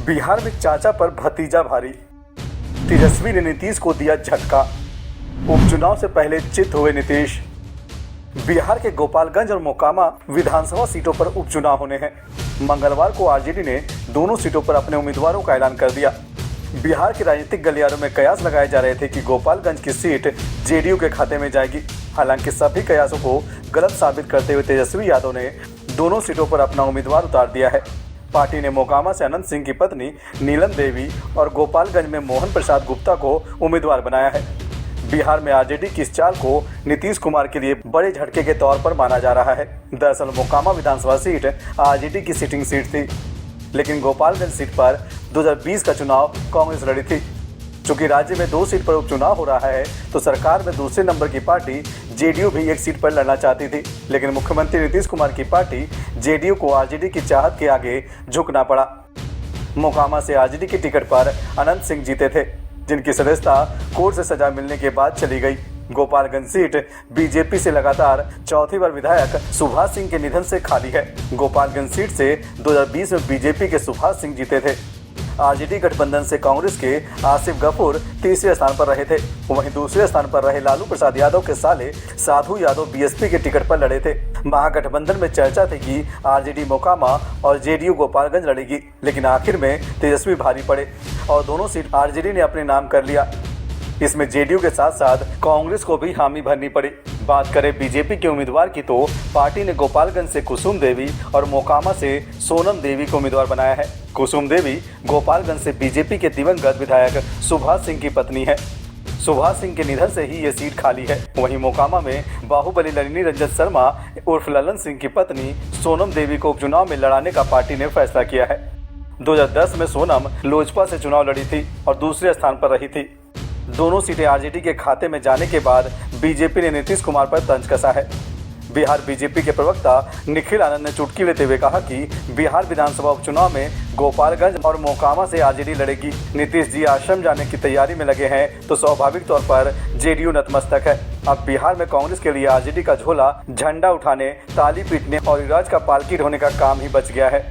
बिहार में चाचा पर भतीजा भारी, तेजस्वी ने नीतीश को दिया झटका। उपचुनाव से पहले चित हुए नीतीश। बिहार के गोपालगंज और मोकामा विधानसभा सीटों पर उपचुनाव होने हैं। मंगलवार को आरजेडी ने दोनों सीटों पर अपने उम्मीदवारों का ऐलान कर दिया। बिहार के राजनीतिक गलियारों में कयास लगाए जा रहे थे कि गोपालगंज की सीट जेडीयू के खाते में जाएगी। हालांकि सभी कयासों को गलत साबित करते हुए तेजस्वी यादव ने दोनों सीटों पर अपना उम्मीदवार उतार दिया है। पार्टी ने मोकामा से अनंत सिंह की पत्नी नीलम देवी और गोपालगंज में मोहन प्रसाद गुप्ता को उम्मीदवार बनाया है। बिहार में आरजेडी की इस चाल को नीतीश कुमार के लिए बड़े झटके के तौर पर माना जा रहा है। दरअसल मोकामा विधानसभा सीट आरजेडी की सिटिंग सीट थी, लेकिन गोपालगंज सीट पर 2020 का चुनाव कांग्रेस लड़ी थी। चूंकि राज्य में 2 सीट पर उपचुनाव हो रहा है, तो सरकार में दूसरे नंबर की पार्टी जेडीयू भी एक सीट पर लड़ना चाहती थी, लेकिन मुख्यमंत्री नीतीश कुमार की पार्टी जेडीयू को आरजेडी की चाहत के आगे झुकना पड़ा। मोकामा से आरजेडी की टिकट पर अनंत सिंह जीते थे, जिनकी सदस्यता कोर्ट से सजा मिलने के बाद चली गई। गोपालगंज सीट बीजेपी से लगातार चौथी बार विधायक सुभाष सिंह के निधन से खाली है। गोपालगंज सीट से 2020 में बीजेपी के सुभाष सिंह जीते थे। आरजेडी गठबंधन से कांग्रेस के आसिफ गफूर तीसरे स्थान पर रहे थे। वहीं दूसरे स्थान पर रहे लालू प्रसाद यादव के साले साधु यादव बीएसपी के टिकट पर लड़े थे। महागठबंधन में चर्चा थी कि आरजेडी मोकामा और जेडीयू गोपालगंज लड़ेगी, लेकिन आखिर में तेजस्वी भारी पड़े और दोनों सीट आरजेडी ने अपने नाम कर लिया। इसमें जेडीयू के साथ साथ कांग्रेस को भी हामी भरनी पड़ी। बात करें बीजेपी के उम्मीदवार की, तो पार्टी ने गोपालगंज से कुसुम देवी और मोकामा से सोनम देवी को उम्मीदवार बनाया है। कुसुम देवी गोपालगंज से बीजेपी के दिवंगत विधायक सुभाष सिंह की पत्नी है। सुभाष सिंह के निधन से ही ये सीट खाली है। वहीं मोकामा में बाहुबली ललिनी रंजन शर्मा उर्फ ललन सिंह की पत्नी सोनम देवी को उपचुनाव में लड़ाने का पार्टी ने फैसला किया है। 2010 में सोनम लोजपा से चुनाव लड़ी थी और दूसरे स्थान पर रही थी। दोनों सीटें आरजेडी के खाते में जाने के बाद बीजेपी ने नीतीश कुमार पर तंज कसा है। बिहार बीजेपी के प्रवक्ता निखिल आनंद ने चुटकी लेते हुए कहा कि बिहार विधानसभा उपचुनाव में गोपालगंज और मोकामा से आरजेडी लड़ेगी। नीतीश जी आश्रम जाने की तैयारी में लगे हैं, तो स्वाभाविक तौर पर जेडीयू नतमस्तक है। अब बिहार में कांग्रेस के लिए आरजेडी का झोला झंडा उठाने, ताली पीटने और युवराज का पालकी ढोने का काम ही बच गया है।